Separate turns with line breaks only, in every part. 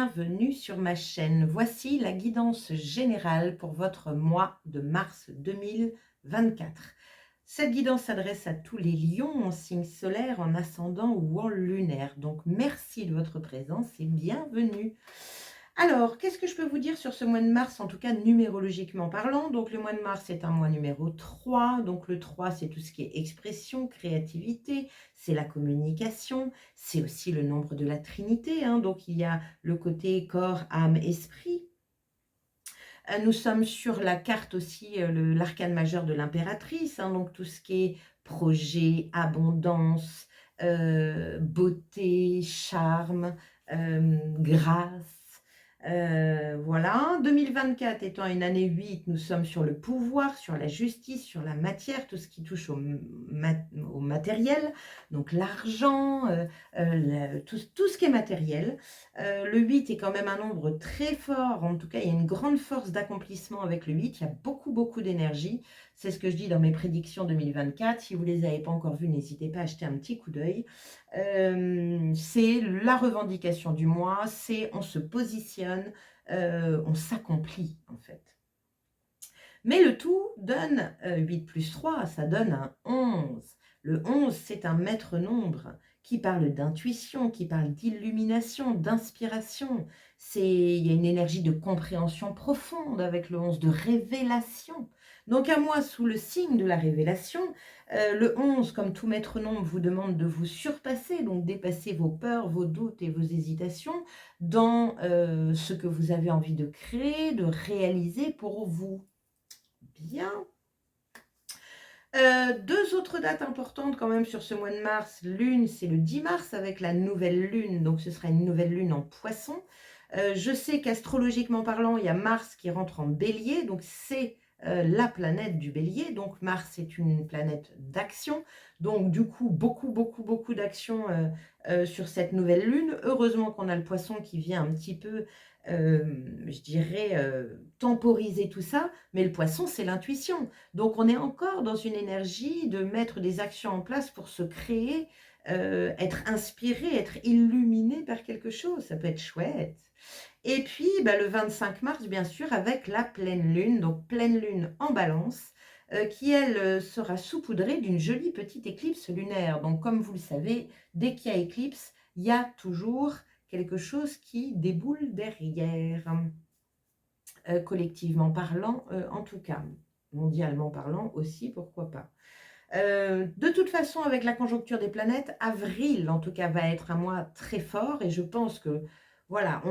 bienvenue sur ma chaîne. Voici la guidance générale pour votre mois de mars 2024. Cette guidance s'adresse à tous les lions en signe solaire, en ascendant ou en lunaire. Donc merci de votre présence et bienvenue. Alors, qu'est-ce que je peux vous dire sur ce mois de mars, en tout cas numérologiquement parlant? Donc le mois de mars est un mois numéro 3. Donc le 3, c'est tout ce qui est expression, créativité, c'est la communication, c'est aussi le nombre de la Trinité, hein. Donc il y a le côté corps, âme, esprit. Nous sommes sur la carte aussi, l'arcane majeur de l'impératrice, hein. Donc tout ce qui est projet, abondance, beauté, charme, grâce. Voilà, 2024 étant une année 8, nous sommes sur le pouvoir, sur la justice, sur la matière, tout ce qui touche au matériel, donc l'argent, tout ce qui est matériel. Le 8 est quand même un nombre très fort, en tout cas il y a une grande force d'accomplissement avec le 8, il y a beaucoup d'énergie, c'est ce que je dis dans mes prédictions 2024, si vous ne les avez pas encore vues, n'hésitez pas à jeter un petit coup d'œil. C'est la revendication du mois, c'est on se positionne, on s'accomplit en fait. Mais le tout donne 8 plus 3, ça donne un 11. Le 11, c'est un maître nombre qui parle d'intuition, qui parle d'illumination, d'inspiration. Il y a une énergie de compréhension profonde avec le 11, de révélation. Donc à moi, sous le signe de la révélation, le 11, comme tout maître nombre, vous demande de vous surpasser, donc dépasser vos peurs, vos doutes et vos hésitations dans ce que vous avez envie de créer, de réaliser pour vous. Bien. Deux autres dates importantes quand même sur ce mois de mars. Lune, c'est le 10 mars avec la nouvelle lune, donc ce sera une nouvelle lune en Poisson. Je sais qu'astrologiquement parlant, il y a Mars qui rentre en Bélier, donc c'est la planète du Bélier. Donc Mars est une planète d'action, donc du coup beaucoup d'action sur cette nouvelle lune. Heureusement qu'on a le Poisson qui vient un petit peu, je dirais, temporiser tout ça, mais le Poisson c'est l'intuition. Donc on est encore dans une énergie de mettre des actions en place pour se créer, être inspiré, être illuminé par quelque chose, ça peut être chouette. Et puis le 25 mars, bien sûr, avec la pleine lune, donc pleine lune en Balance, qui elle sera saupoudrée d'une jolie petite éclipse lunaire. Donc comme vous le savez, dès qu'il y a éclipse, il y a toujours quelque chose qui déboule derrière, collectivement parlant en tout cas, mondialement parlant aussi, pourquoi pas. De toute façon, avec la conjoncture des planètes, avril en tout cas va être un mois très fort et je pense que voilà,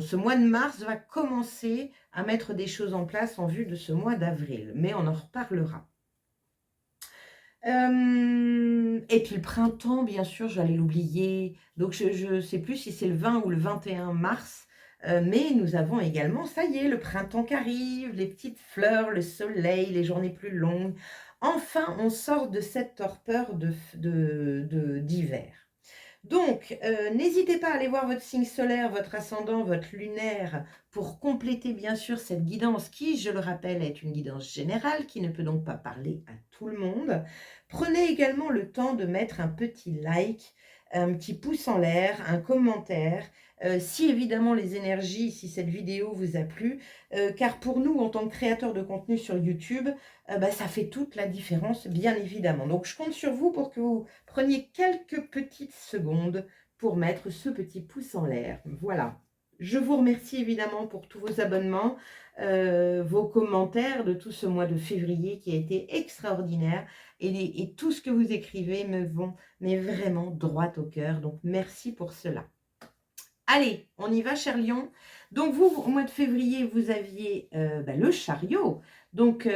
ce mois de mars va commencer à mettre des choses en place en vue de ce mois d'avril, mais on en reparlera. Et puis le printemps, bien sûr, j'allais l'oublier, donc je ne sais plus si c'est le 20 ou le 21 mars, mais nous avons également, ça y est, le printemps qui arrive, les petites fleurs, le soleil, les journées plus longues. Enfin, on sort de cette torpeur d'hiver. Donc, n'hésitez pas à aller voir votre signe solaire, votre ascendant, votre lunaire pour compléter bien sûr cette guidance qui, je le rappelle, est une guidance générale qui ne peut donc pas parler à tout le monde. Prenez également le temps de mettre un petit like, un petit pouce en l'air, un commentaire, si évidemment les énergies, si cette vidéo vous a plu, car pour nous, en tant que créateurs de contenu sur YouTube, ça fait toute la différence, bien évidemment. Donc, je compte sur vous pour que vous preniez quelques petites secondes pour mettre ce petit pouce en l'air. Voilà. Je vous remercie évidemment pour tous vos abonnements, vos commentaires de tout ce mois de février qui a été extraordinaire et tout ce que vous écrivez mais vraiment droit au cœur. Donc, merci pour cela. Allez, on y va, cher Lion. Donc, vous, au mois de février, vous aviez le chariot. Donc,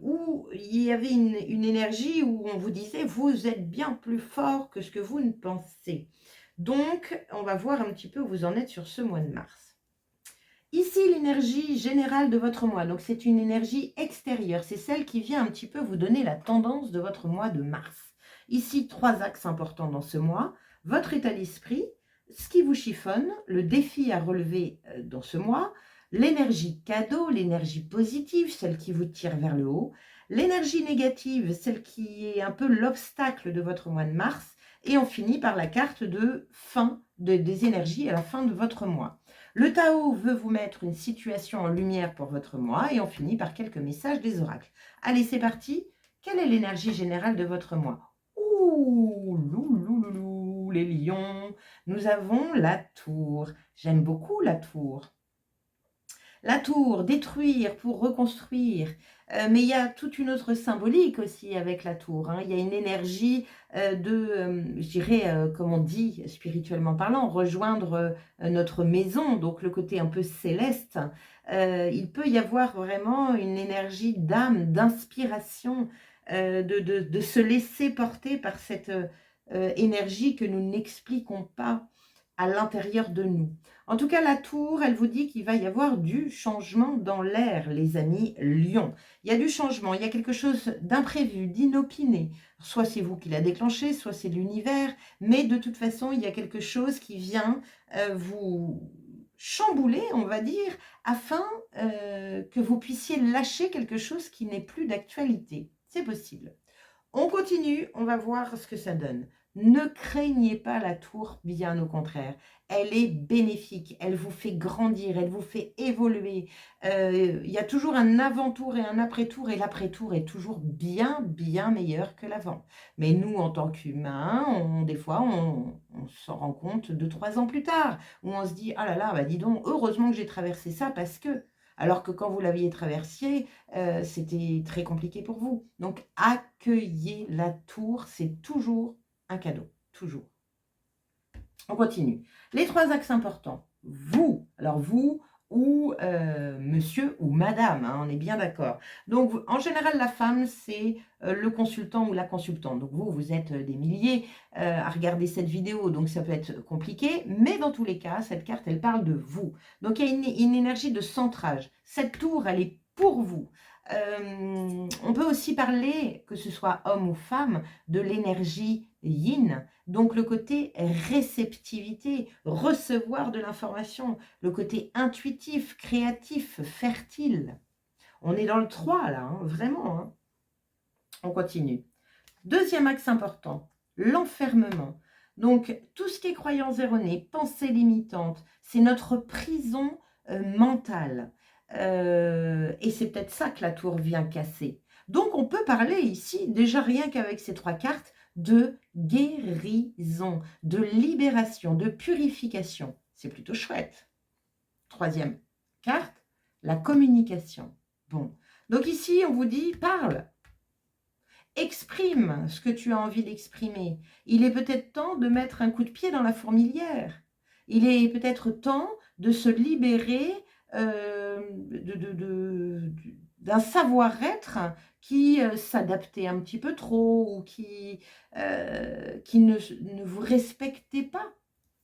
où il y avait une énergie où on vous disait, vous êtes bien plus fort que ce que vous ne pensez. Donc, on va voir un petit peu où vous en êtes sur ce mois de mars. Ici, l'énergie générale de votre mois. Donc, c'est une énergie extérieure. C'est celle qui vient un petit peu vous donner la tendance de votre mois de mars. Ici, 3 axes importants dans ce mois. Votre état d'esprit, ce qui vous chiffonne, le défi à relever dans ce mois, l'énergie cadeau, l'énergie positive, celle qui vous tire vers le haut, l'énergie négative, celle qui est un peu l'obstacle de votre mois de mars, et on finit par la carte de fin des énergies à la fin de votre mois. Le Tao veut vous mettre une situation en lumière pour votre mois et on finit par quelques messages des oracles. Allez, c'est parti. Quelle est l'énergie générale de votre mois? Ouh, loulouloulou, les lions. Nous avons la tour. J'aime beaucoup la tour. La tour, détruire pour reconstruire. Mais il y a toute une autre symbolique aussi avec la tour, hein. Il y a une énergie je dirais, comme on dit spirituellement parlant, rejoindre notre maison, donc le côté un peu céleste. Il peut y avoir vraiment une énergie d'âme, d'inspiration, de se laisser porter par cette énergie que nous n'expliquons pas à l'intérieur de nous. En tout cas, la tour, elle vous dit qu'il va y avoir du changement dans l'air, les amis Lions. Il y a du changement, il y a quelque chose d'imprévu, d'inopiné. Soit c'est vous qui l'a déclenché, soit c'est l'univers, mais de toute façon, il y a quelque chose qui vient vous chambouler, on va dire, afin que vous puissiez lâcher quelque chose qui n'est plus d'actualité. C'est possible. On continue, on va voir ce que ça donne. Ne craignez pas la tour, bien au contraire. Elle est bénéfique, elle vous fait grandir, elle vous fait évoluer. Il y a toujours un avant-tour et un après-tour, et l'après-tour est toujours bien, bien meilleur que l'avant. Mais nous, en tant qu'humains, des fois, on s'en rend compte 2, 3 ans plus tard, où on se dit, ah là là, bah dis donc, heureusement que j'ai traversé ça parce que... Alors que quand vous l'aviez traversé, c'était très compliqué pour vous. Donc, accueillez la tour, c'est toujours un cadeau, toujours. On continue. Les 3 axes importants. Vous, alors vous ou monsieur ou madame, hein, on est bien d'accord. Donc, en général, la femme, c'est le consultant ou la consultante. Donc, vous êtes des milliers à regarder cette vidéo, donc ça peut être compliqué. Mais dans tous les cas, cette carte, elle parle de vous. Donc, il y a une énergie de centrage. Cette tour, elle est pour vous. On peut aussi parler, que ce soit homme ou femme, de l'énergie yin, donc le côté réceptivité, recevoir de l'information, le côté intuitif, créatif, fertile. On est dans le 3 là, hein, vraiment. Hein. On continue. Deuxième axe important, l'enfermement. Donc tout ce qui est croyance erronée, pensée limitante, c'est notre prison mentale. Et c'est peut-être ça que la tour vient casser. Donc on peut parler ici, déjà rien qu'avec ces 3 cartes, de guérison, de libération, de purification. C'est plutôt chouette. Troisième carte, la communication. Bon, donc ici on vous dit parle. Exprime ce que tu as envie d'exprimer. Il est peut-être temps de mettre un coup de pied dans la fourmilière. Il est peut-être temps de se libérer d'un savoir-être qui s'adaptait un petit peu trop ou qui ne vous respectait pas.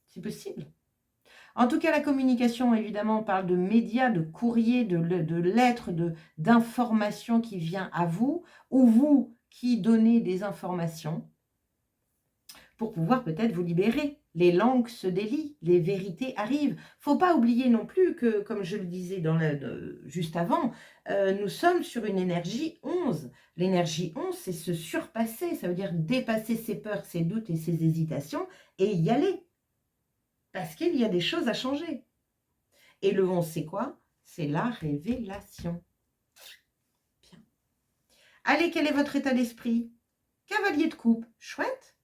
C'est possible. En tout cas, la communication, évidemment, on parle de médias, de courrier, de lettres, d'informations qui vient à vous, ou vous qui donnez des informations pour pouvoir peut-être vous libérer. Les langues se délient, les vérités arrivent. Faut pas oublier non plus que, comme je le disais juste avant, nous sommes sur une énergie 11. L'énergie 11, c'est se surpasser, ça veut dire dépasser ses peurs, ses doutes et ses hésitations et y aller. Parce qu'il y a des choses à changer. Et le 11, c'est quoi? C'est la révélation. Bien. Allez, quel est votre état d'esprit? Cavalier de coupe, chouette.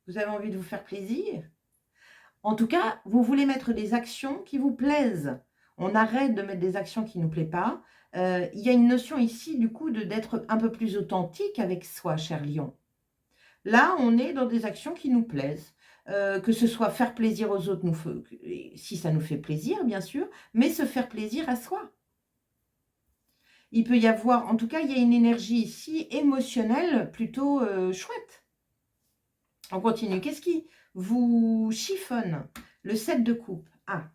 Vous avez envie de vous faire plaisir. En tout cas, vous voulez mettre des actions qui vous plaisent. On arrête de mettre des actions qui ne nous plaisent pas. Il y a une notion ici, du coup, d'être un peu plus authentique avec soi, cher lion. Là, on est dans des actions qui nous plaisent. Que ce soit faire plaisir aux autres, si ça nous fait plaisir, bien sûr, mais se faire plaisir à soi. Il peut y avoir, en tout cas, il y a une énergie ici émotionnelle plutôt chouette. On continue. Qu'est-ce qui vous chiffonne? Le 7 de coupe. Ah,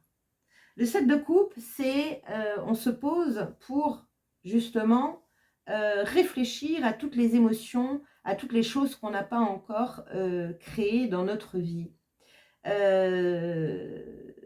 le 7 de coupe, c'est on se pose pour justement réfléchir à toutes les émotions, à toutes les choses qu'on n'a pas encore créées dans notre vie.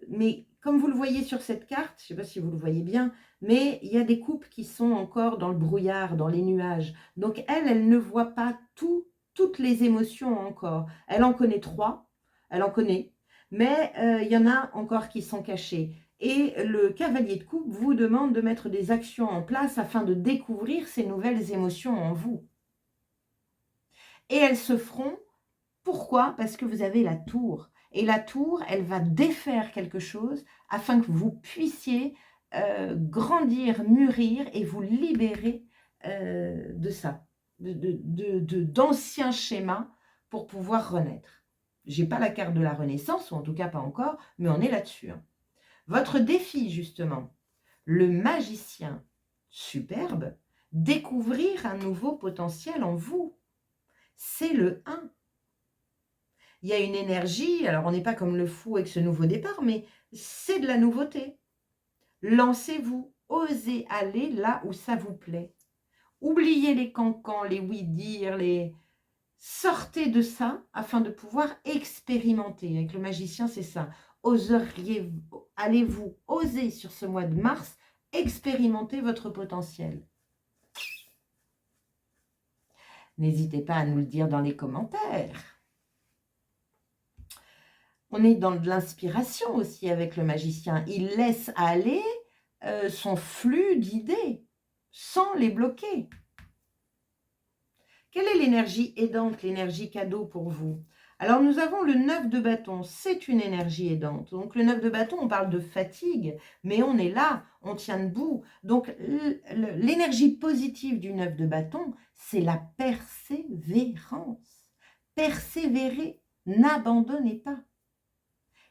Mais comme vous le voyez sur cette carte, je ne sais pas si vous le voyez bien, mais il y a des coupes qui sont encore dans le brouillard, dans les nuages. Donc elle ne voit pas toutes les émotions encore. Elle en connaît 3, elle en connaît, mais il y en a encore qui sont cachées. Et le cavalier de coupe vous demande de mettre des actions en place afin de découvrir ces nouvelles émotions en vous. Et elles se feront, pourquoi? Parce que vous avez la tour. Et la tour, elle va défaire quelque chose afin que vous puissiez grandir, mûrir et vous libérer de ça, d'anciens schémas pour pouvoir renaître. Je n'ai pas la carte de la renaissance, ou en tout cas pas encore, mais on est là-dessus. Votre défi, justement, le magicien superbe, découvrir un nouveau potentiel en vous. C'est le 1. Il y a une énergie, alors on n'est pas comme le fou avec ce nouveau départ, mais c'est de la nouveauté. Lancez-vous, osez aller là où ça vous plaît. Oubliez les cancans, les oui-dire, sortez de ça afin de pouvoir expérimenter. Avec le magicien, c'est ça. Allez-vous oser sur ce mois de mars expérimenter votre potentiel? N'hésitez pas à nous le dire dans les commentaires. On est dans de l'inspiration aussi avec le magicien. Il laisse aller son flux d'idées sans les bloquer. Quelle est l'énergie aidante, l'énergie cadeau pour vous? Alors, nous avons le 9 de bâton, c'est une énergie aidante. Donc, le 9 de bâton, on parle de fatigue, mais on est là, on tient debout. Donc, l'énergie positive du 9 de bâton, c'est la persévérance. Persévérez, n'abandonnez pas.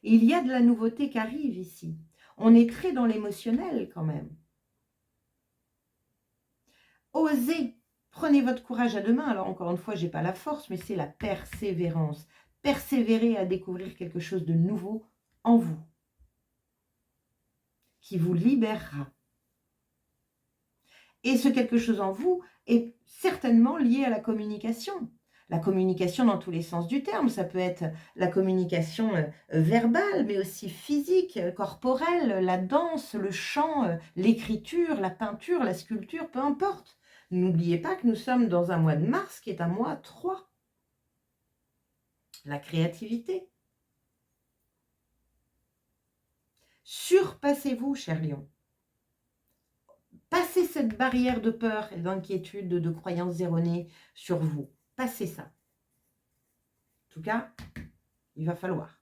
Il y a de la nouveauté qui arrive ici. On est très dans l'émotionnel quand même. Osez. Prenez votre courage à deux mains. Alors, encore une fois, je n'ai pas la force, mais c'est la persévérance. Persévérez à découvrir quelque chose de nouveau en vous, qui vous libérera. Et ce quelque chose en vous est certainement lié à la communication. La communication dans tous les sens du terme. Ça peut être la communication verbale, mais aussi physique, corporelle, la danse, le chant, l'écriture, la peinture, la sculpture, peu importe. N'oubliez pas que nous sommes dans un mois de mars qui est un mois 3. La créativité. Surpassez-vous, cher lion. Passez cette barrière de peur et d'inquiétude, de croyances erronées sur vous. Passez ça. En tout cas, il va falloir.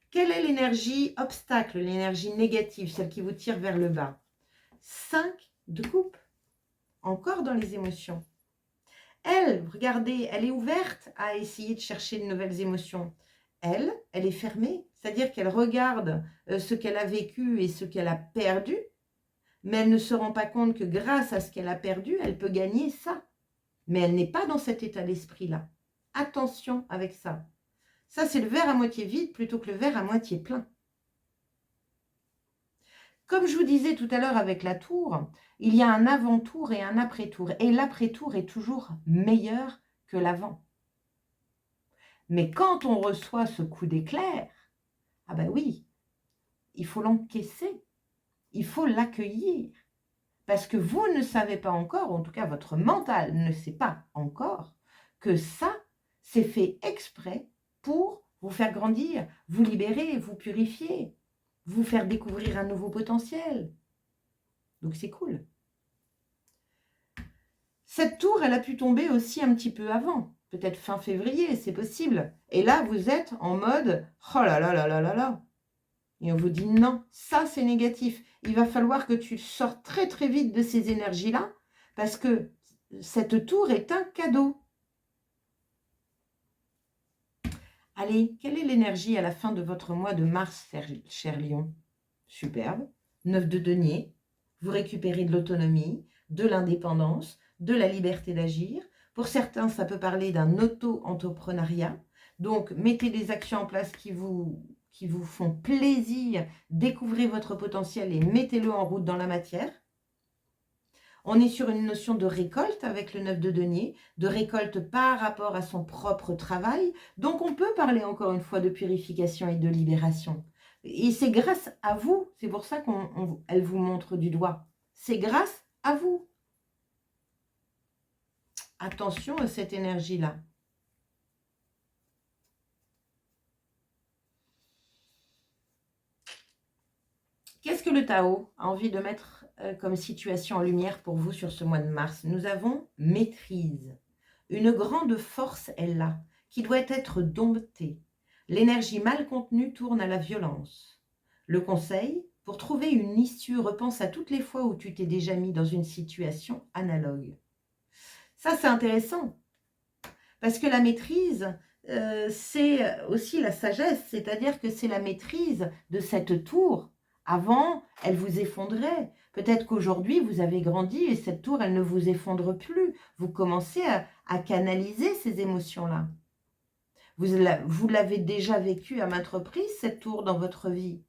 Quelle est l'énergie obstacle, l'énergie négative, celle qui vous tire vers le bas? 5 de coupe. Encore dans les émotions. Elle, regardez, elle est ouverte à essayer de chercher de nouvelles émotions. Elle est fermée, c'est-à-dire qu'elle regarde ce qu'elle a vécu et ce qu'elle a perdu, mais elle ne se rend pas compte que grâce à ce qu'elle a perdu, elle peut gagner ça. Mais elle n'est pas dans cet état d'esprit-là. Attention avec ça. Ça, c'est le verre à moitié vide plutôt que le verre à moitié plein. Comme je vous disais tout à l'heure avec la tour, il y a un avant-tour et un après-tour. Et l'après-tour est toujours meilleur que l'avant. Mais quand on reçoit ce coup d'éclair, ah ben oui, il faut l'encaisser. Il faut l'accueillir. Parce que vous ne savez pas encore, en tout cas votre mental ne sait pas encore, que ça, c'est fait exprès pour vous faire grandir, vous libérer, vous purifier, vous faire découvrir un nouveau potentiel. Donc c'est cool. Cette tour, elle a pu tomber aussi un petit peu avant, peut-être fin février, c'est possible. Et là, vous êtes en mode « oh là là là là là là ». Et on vous dit non, ça c'est négatif. Il va falloir que tu sortes très très vite de ces énergies-là parce que cette tour est un cadeau. Allez, quelle est l'énergie à la fin de votre mois de mars, cher lion? Superbe. 9 de denier. Vous récupérez de l'autonomie, de l'indépendance, de la liberté d'agir. Pour certains, ça peut parler d'un auto-entrepreneuriat. Donc, mettez des actions en place qui vous font plaisir, découvrez votre potentiel et mettez-le en route dans la matière. On est sur une notion de récolte avec le 9 de denier, de récolte par rapport à son propre travail. Donc, on peut parler encore une fois de purification et de libération. Et c'est grâce à vous, c'est pour ça qu'elle vous montre du doigt. C'est grâce à vous. Attention à cette énergie-là. de Tao a envie de mettre comme situation en lumière pour vous sur ce mois de mars. Nous avons maîtrise. Une grande force est là, qui doit être domptée. L'énergie mal contenue tourne à la violence. Le conseil, pour trouver une issue, repense à toutes les fois où tu t'es déjà mis dans une situation analogue. Ça, c'est intéressant, parce que la maîtrise, c'est aussi la sagesse, c'est-à-dire que c'est la maîtrise de cette tour. Avant, elle vous effondrait. Peut-être qu'aujourd'hui, vous avez grandi et cette tour, elle ne vous effondre plus. Vous commencez à canaliser ces émotions-là. Vous l'avez déjà vécu à maintes reprises, cette tour dans votre vie.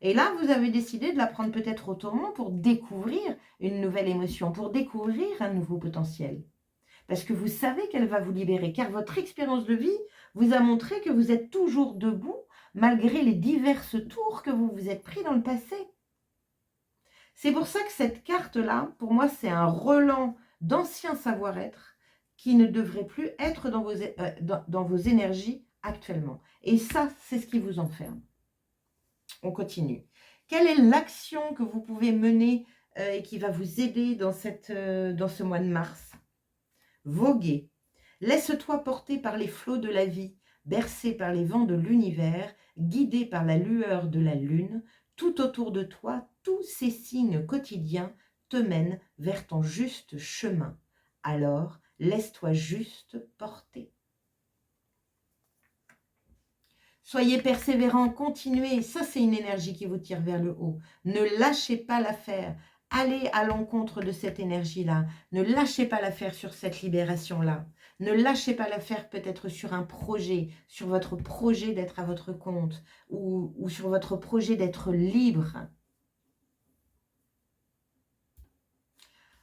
Et là, vous avez décidé de la prendre peut-être autrement pour découvrir une nouvelle émotion, pour découvrir un nouveau potentiel. Parce que vous savez qu'elle va vous libérer, car votre expérience de vie vous a montré que vous êtes toujours debout, malgré les diverses tours que vous vous êtes pris dans le passé. C'est pour ça que cette carte-là, pour moi, c'est un relent d'anciens savoir-être qui ne devrait plus être dans vos énergies actuellement. Et ça, c'est ce qui vous enferme. On continue. Quelle est l'action que vous pouvez mener et qui va vous aider dans ce mois de mars ? Voguer. Laisse-toi porter par les flots de la vie, bercé par les vents de l'univers, guidé par la lueur de la lune. Tout autour de toi, tous ces signes quotidiens te mènent vers ton juste chemin. Alors, laisse-toi juste porter. Soyez persévérants, continuez. Ça, c'est une énergie qui vous tire vers le haut. Ne lâchez pas l'affaire. Allez à l'encontre de cette énergie-là. Ne lâchez pas l'affaire sur cette libération-là. Ne lâchez pas l'affaire peut-être sur un projet, sur votre projet d'être à votre compte ou sur votre projet d'être libre.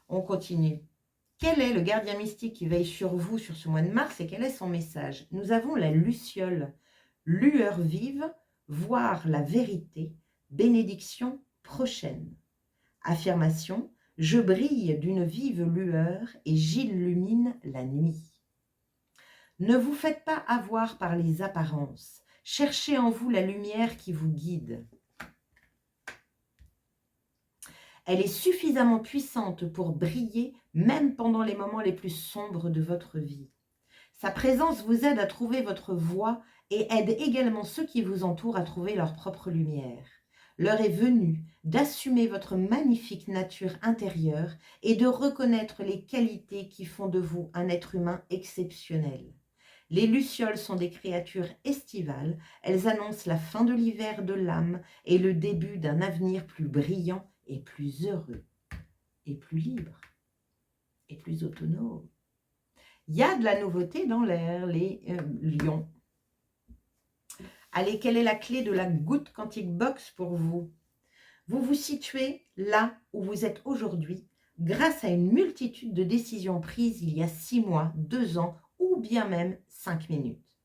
On continue. Quel est le gardien mystique qui veille sur vous sur ce mois de mars et quel est son message? Nous avons la luciole, lueur vive, voir la vérité, bénédiction prochaine. Affirmation, je brille d'une vive lueur et j'illumine la nuit. Ne vous faites pas avoir par les apparences. Cherchez en vous la lumière qui vous guide. Elle est suffisamment puissante pour briller même pendant les moments les plus sombres de votre vie. Sa présence vous aide à trouver votre voie et aide également ceux qui vous entourent à trouver leur propre lumière. L'heure est venue d'assumer votre magnifique nature intérieure et de reconnaître les qualités qui font de vous un être humain exceptionnel. Les lucioles sont des créatures estivales, elles annoncent la fin de l'hiver de l'âme et le début d'un avenir plus brillant et plus heureux, et plus libre, et plus autonome. Il y a de la nouveauté dans l'air, les lions. Allez, quelle est la clé de la Good Quantic Box pour vous? Vous vous situez là où vous êtes aujourd'hui grâce à une multitude de décisions prises il y a 6 mois, 2 ans ou bien même 5 minutes.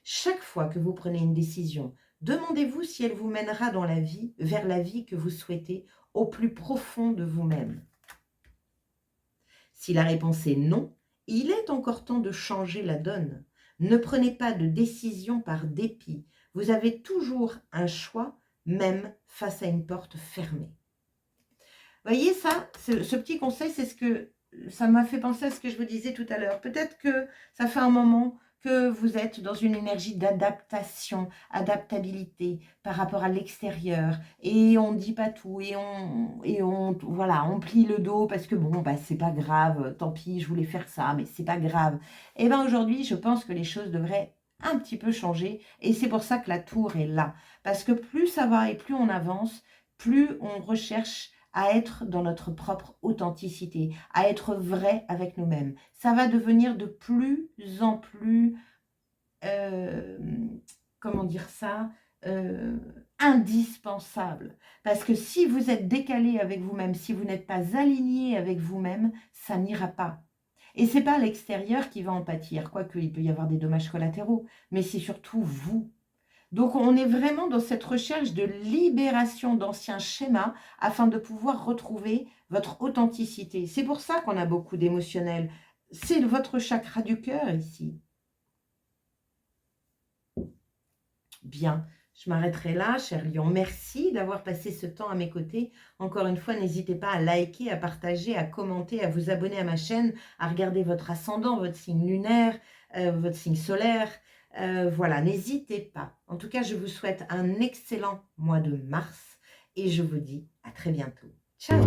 Chaque fois que vous prenez une décision, demandez-vous si elle vous mènera dans la vie, vers la vie que vous souhaitez au plus profond de vous-même. Si la réponse est non, il est encore temps de changer la donne. Ne prenez pas de décision par dépit. Vous avez toujours un choix, même face à une porte fermée. Voyez ça, ce petit conseil, c'est ce que ça m'a fait penser à ce que je vous disais tout à l'heure. Peut-être que ça fait un moment que vous êtes dans une énergie d'adaptation, adaptabilité par rapport à l'extérieur. Et on ne dit pas tout. Voilà, on plie le dos parce que bon, bah, c'est pas grave. Tant pis, je voulais faire ça, mais c'est pas grave. Et bien aujourd'hui, je pense que les choses devraient un petit peu changer. Et c'est pour ça que la tour est là. Parce que plus ça va et plus on avance, plus on recherche à être dans notre propre authenticité, à être vrai avec nous-mêmes. Ça va devenir de plus en plus, comment dire ça, indispensable. Parce que si vous êtes décalé avec vous-même, si vous n'êtes pas aligné avec vous-même, ça n'ira pas. Et c'est pas l'extérieur qui va en pâtir, quoique il peut y avoir des dommages collatéraux, mais c'est surtout vous. Donc, on est vraiment dans cette recherche de libération d'anciens schémas afin de pouvoir retrouver votre authenticité. C'est pour ça qu'on a beaucoup d'émotionnel. C'est votre chakra du cœur ici. Bien. Je m'arrêterai là, cher lion. Merci d'avoir passé ce temps à mes côtés. Encore une fois, n'hésitez pas à liker, à partager, à commenter, à vous abonner à ma chaîne, à regarder votre ascendant, votre signe lunaire, votre signe solaire. Voilà, n'hésitez pas. En tout cas, je vous souhaite un excellent mois de mars et je vous dis à très bientôt. Ciao!